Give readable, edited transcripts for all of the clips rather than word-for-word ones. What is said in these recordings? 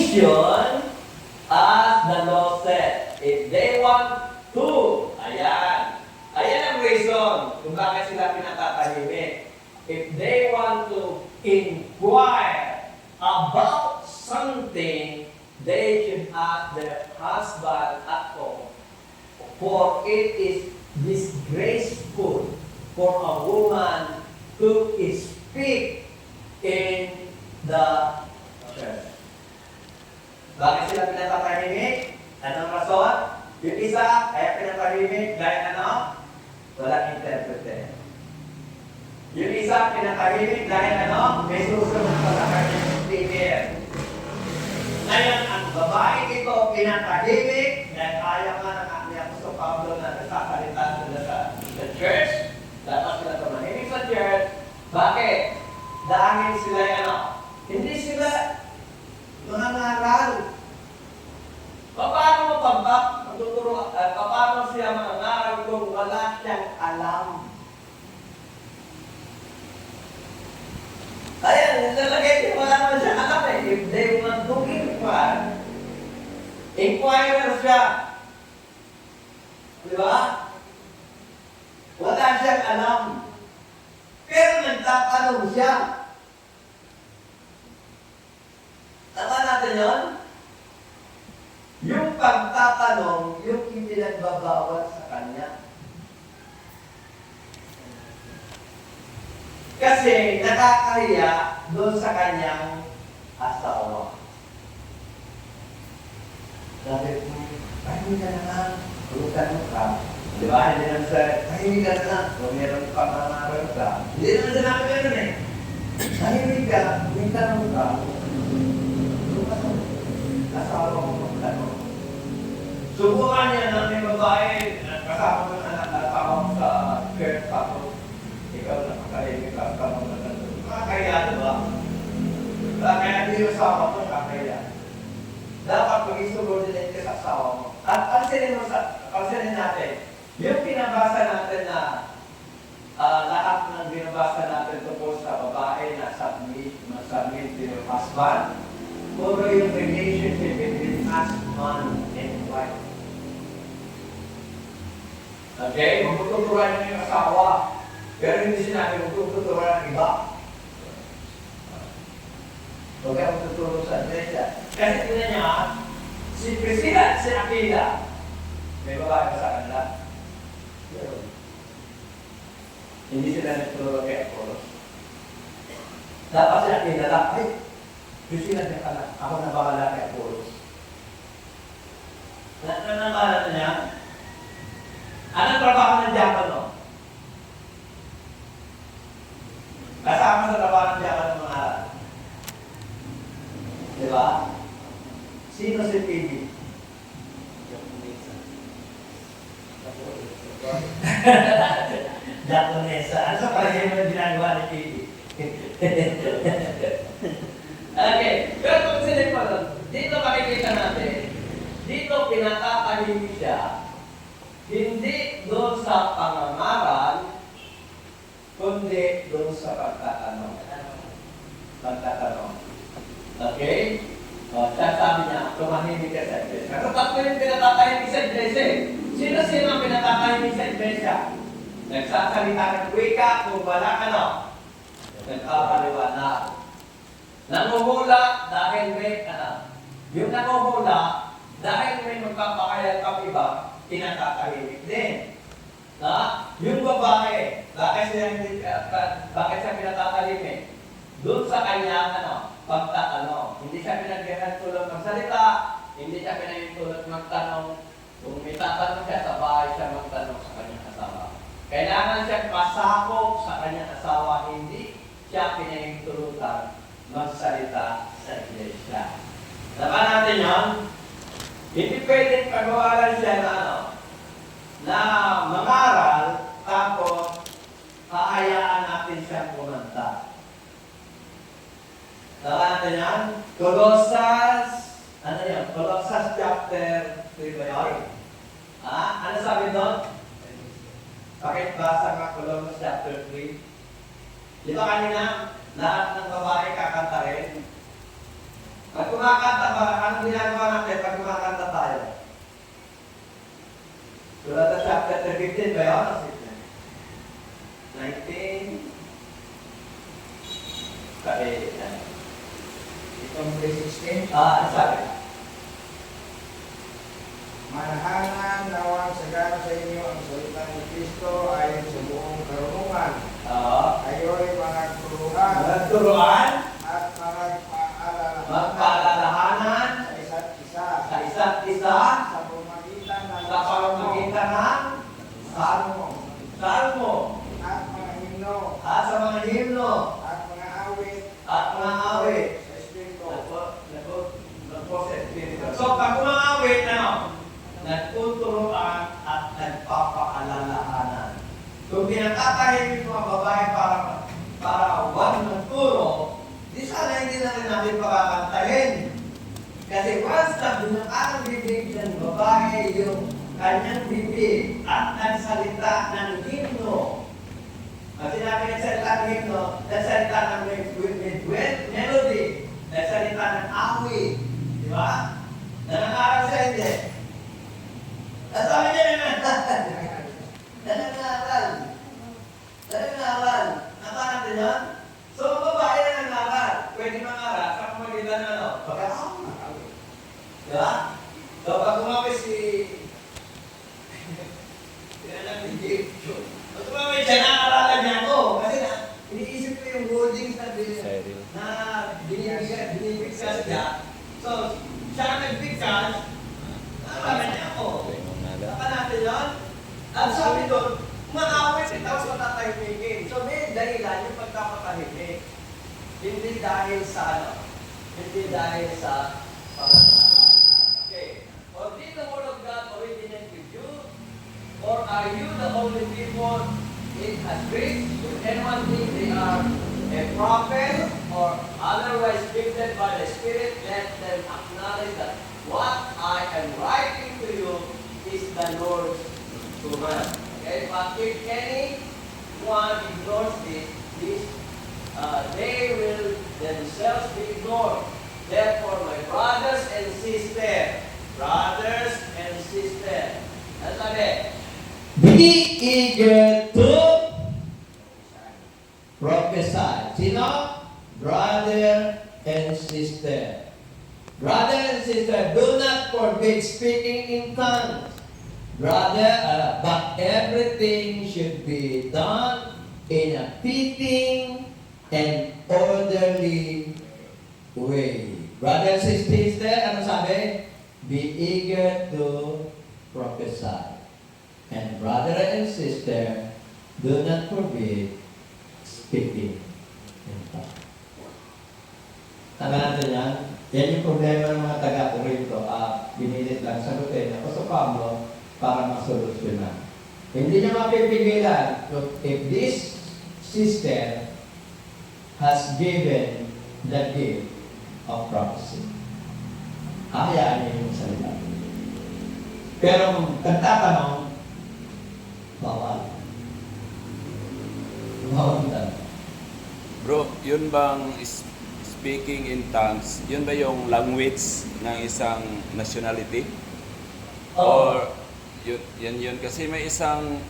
mission as the law said. If they want to, ayan. Ayan ang reason kung bakit sila pinatatahimik. If they want to inquire about something, they should ask their husband at home. For it is disgraceful for a woman to speak in the church. Bakit sila pinapatahimik? Anong rason? Yung isa, kaya pinapatahimik dahil ano? Walang interpreter. Yung isa, pinapatahimik dahil ano? May susunod pa sa kanyang speaker. Ngayon, ang babae ito pinatahimik dahil ayaw nga ng aking Apostol Pablo na nagsasalita sila sa church. Dapat sila tumahimik sa church. Bakit? Dahil sila ano? Hindi sila mangangaral. Paano mo magtuturo? Paano siya mangangaral kung wala siyang alam? Ayan, nalagay niya wala naman siyang alam eh. If they want to inquire, inquirer siya. Di ba? Wala siyang alam. Pero nagtatanong siya. Tama natin yun? Yung pagtatanong, yung hindi nagbabawal sa kanya. Kasi nakakahiya doon sa kanyang asawa. Sabi ko, hindi ka na lang.Ulutan mo ka. Di ba? Hindi naman sa, hindi ka na lang. Kung meron pa mangaral ka. Hindi naman sa namin meron eh. Hindi ka, may tanong ka. Asawa ko magtanong. Subukan niya na may babae, kasama mo na asawa mo sa church tapos ikaw na makahimik ka, tanong na tanong. Makakaya, diba? Kaya hindi yung asawa mo, makakaya. Dapat mag-isubordinate ka sa asawa mo. At pansinin natin, yung pinabasa natin na lahat ng binabasa natin tungkol sa babae na submit to your husband, puro yung relationship between husband and wife. Okay? Magtuturuan niyo yung asawa. Pero hindi sinabi magtuturuan ng iba. Huwag kayo magtuturo sa iglesia. Kasi tingnan niya, si Priscilla at si Aquila, may babae pa sa kanila. Hindi sila nagturo kay Apollos. Dapat si Aquila lang, Priscilla niya ka na, ako na bakala kay Apollos. Nanangalan niya, anong trabaho ng diakono? Kasama sa trabaho ng diakono ng mga aral. Di ba? Sino si Phoebe? Diakonesa. Ano sa pala yung ginagawa ni Phoebe? Okay. Pero kung sila pa doon, dito makikita natin, dito pinatatahimik siya, hindi doon sa pangangaral, kundi doon sa pagtatanong. Pagtatanong. Okay? O, siya sabi niya, tumahimik ka sa iglesia. Pero tatlo yung pinatatahimik sa iglesia. Sino-sino ang pinatatahimik sa iglesia? Nagsasalita ng wika kung wala ka no? Nagkakaliwanag. Nanguhula dahil may yung nanguhula dahil may magpapakayal pang iba, pinatatahimik din. Yung babae, bakit siya pinatatahimik? Doon sa kanya, pagtatanong. Hindi siya pinagyan tulog magsalita, hindi siya pinagtulog magtanong. Kung may tatanong siya sa bahay, siya magtanong sa kanyang asawa. Kailangan siya pasakop sa kanyang asawa, hindi siya pinagtulutan magsalita sa iglesia. Tama natin yun? Hindi pwedeng pagawalan siya na mangaral, tapos haayaan natin siyang kumanta. Tama natin yan? Colossus, Colossus chapter 3 ba yun? Ano sabi doon? Pakibasa nga Colossus chapter 3. Di ba kanina, lahat ng babae kakantahin? Pag kumakanta ba, anong ginagawa natin pag kumakanta tayo? Tulad sa chapter 15 ba yun? 19. Sabi, itong 3:16. Ano sabi? Manahanan nawang sagana sa inyo ang salita ni Kristo ayon sa buong karunungan. Oo. Kayo'y mga turuan Nagturuan, at magpaalalahanan magpaalalahanan sa isa't isa sa isa't isa sa pamamagitan ng sa pamamagitan ng salmo salmo at mga himno at sa mga himno at mga awit at mga awit. sa Espiritu. Nagpo sa Espiritu. So, pag umawit, nagtuturuan at nagpapaalalahanan. Kung pinagtatahimik mga babae para huwag magturo, di sana hindi na rin natin pakakantahin. Kasi once na binakang bibig ng babae yung kanyang bibig at nagsalita ng himno, at sinabi nagsalita ng himno, nagsalita ng melody, nagsalita ng awit, di ba? Nangangarap siya hindi. Sabi niya naman, nangangaral. Nangangaral. Nakakalap din yun? So, babae na nangangaral. Pwede mangaral sa pamagitan ng ano? Pagkakawin. Diba? So, pag kumawis si... Kinalang ni Jake. Pag kumawis siya, nakakaralan niya ako. Kasi iniisip ko yung wordings na binibigkas niya. So, siya ang nagbigkas, nakakaralan niya ako. Saka natin yun? At sabi doon, maawit tapos matatahimikin. So may dahilan yung pagkapatahimik. Hindi dahil sa ano? Hindi dahil sa pangalan. Okay. Or did the word of God originate with you? Or are you the only people it has reached? If anyone think they are a prophet or otherwise gifted by the Spirit, let them acknowledge that what I am writing to you is the Lord's command. Okay, but if anyone ignores this, they will themselves be ignored. Therefore, my brothers and sisters, ano sabi? Be eager to prophesy. Sino? Brother and sister. Brother and sister, do not forbid speaking in tongues. Brother, but everything should be done in a fitting and orderly way. Brother and sister, ano sabi? Be eager to prophesy. And brother and sister, do not forbid speaking in tongues. Tama natin yan? Yan yung problema ng mga taga-Corinto. Binilit lang sagutin ako sa Pablo para masolusyonan. Hindi niya mapipigilan if this sister has given the gift of prophecy. Hayaan niya yung salita. Pero kung nagtatanong, bawal. Bawal na. Bro, yun bang speaking in tongues, yun ba yung language ng isang nationality? Or yun kasi may isang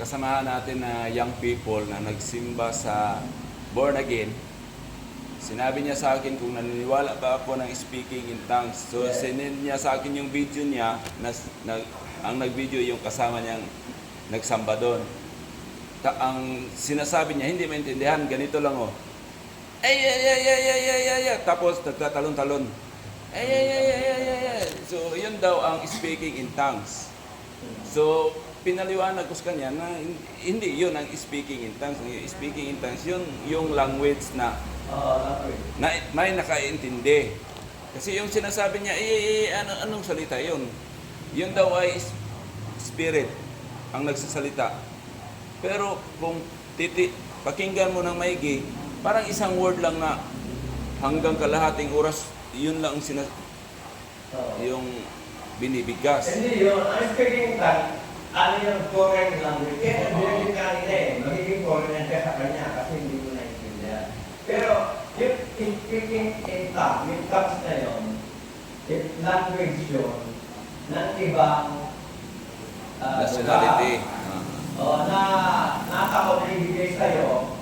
kasamahan natin na young people na nagsimba sa born again. Sinabi niya sa akin kung naniniwala ba ako ng speaking in tongues. So sinend niya sa akin yung video niya ang nag-video yung kasama niyang nagsamba doon. Ang sinasabi niya hindi maintindihan, ganito lang oh. Tapos nagtatalon-talon. So yun daw ang speaking in tongues. So, pinaliwanag ko sa kanya na hindi yun ang speaking in tongues. Yung speaking in tongues, yun yung language na may nakaintindi. Kasi yung sinasabi niya, anong salita yun? Yun daw ay spirit ang nagsasalita. Pero kung pakinggan mo ng maigi, parang isang word lang na hanggang kalahating oras, yun lang yung binibigkas. Hindi yun. Ang speaking tongue, ano yung foreign language? Kaya binibig kanina magiging foreign yan ka sa kanya kasi hindi mo naintindihan. Pero, Yung speaking in tongue, yung tongues na yun, language yun, ng ibang Nationality. na tao na ibigay sa'yo.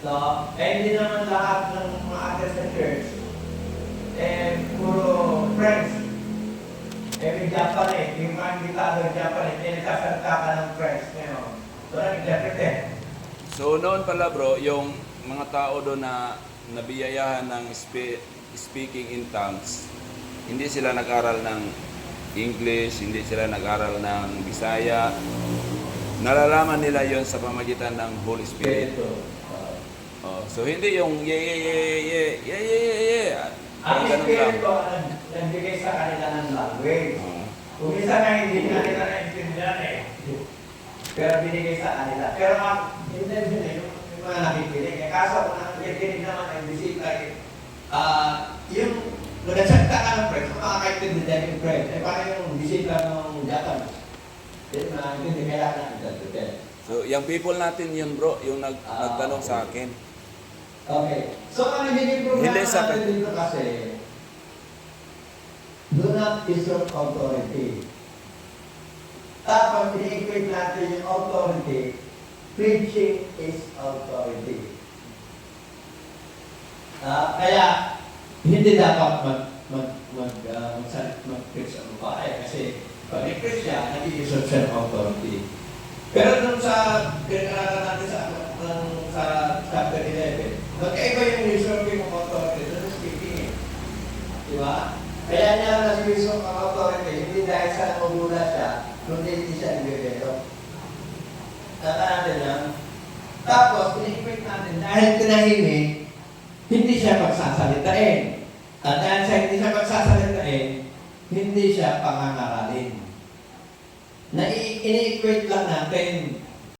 No? Eh, hindi naman lahat ng mga atin sa church, puro French. May Japanese, yung mga invitado Japanese, nagsasalita ka ng French ngayon. So, nag-interpret. So noon pala bro, yung mga tao doon na nabiyayahan ng speaking in tongues, hindi sila nag-aral ng English, hindi sila nag-aral ng Bisaya. Nalalaman nila yon sa pamagitan ng Holy Spirit. Oh, so hindi yung Ang ganun lang. Espiritu ang nagbigay sa kanila ng language. Kung isa na hindi nila naintindihan pero binigay sa kanila. Pero ang intention yung mga nakikinig. Kaso kung nakikinig naman ay bisita, yung kung nagsalita ka ng French, makakaintindihan yung French. Paano yung bisita ng Japan? Hindi kailangan interpret. So yung people natin yun bro, yung nagtanong sa akin. Okay. So, ang nagiging problema Hindi sa- natin dito kasi, do not usurp authority. Tapos, i-equate natin yung authority. Preaching is authority. Kaya, hindi dapat mag-preach ang babae kasi pag i-preach siya, nag-i-usurp siya ng authority. Pero nung sa pinag-aralan natin sa chapter 11, magkaiba yung usurping of authority doon sa speaking. Di ba? Kaya niya nag-usurp ang authority, hindi dahil sa namumula siya, kundi hindi siya nag-develop. Tata natin yan. Tapos, in-equate natin, dahil tinahimik, hindi siya pagsasalitain. At dahil sa hindi siya pagsasalitain, hindi siya pangangaralin. Na ini-equate lang natin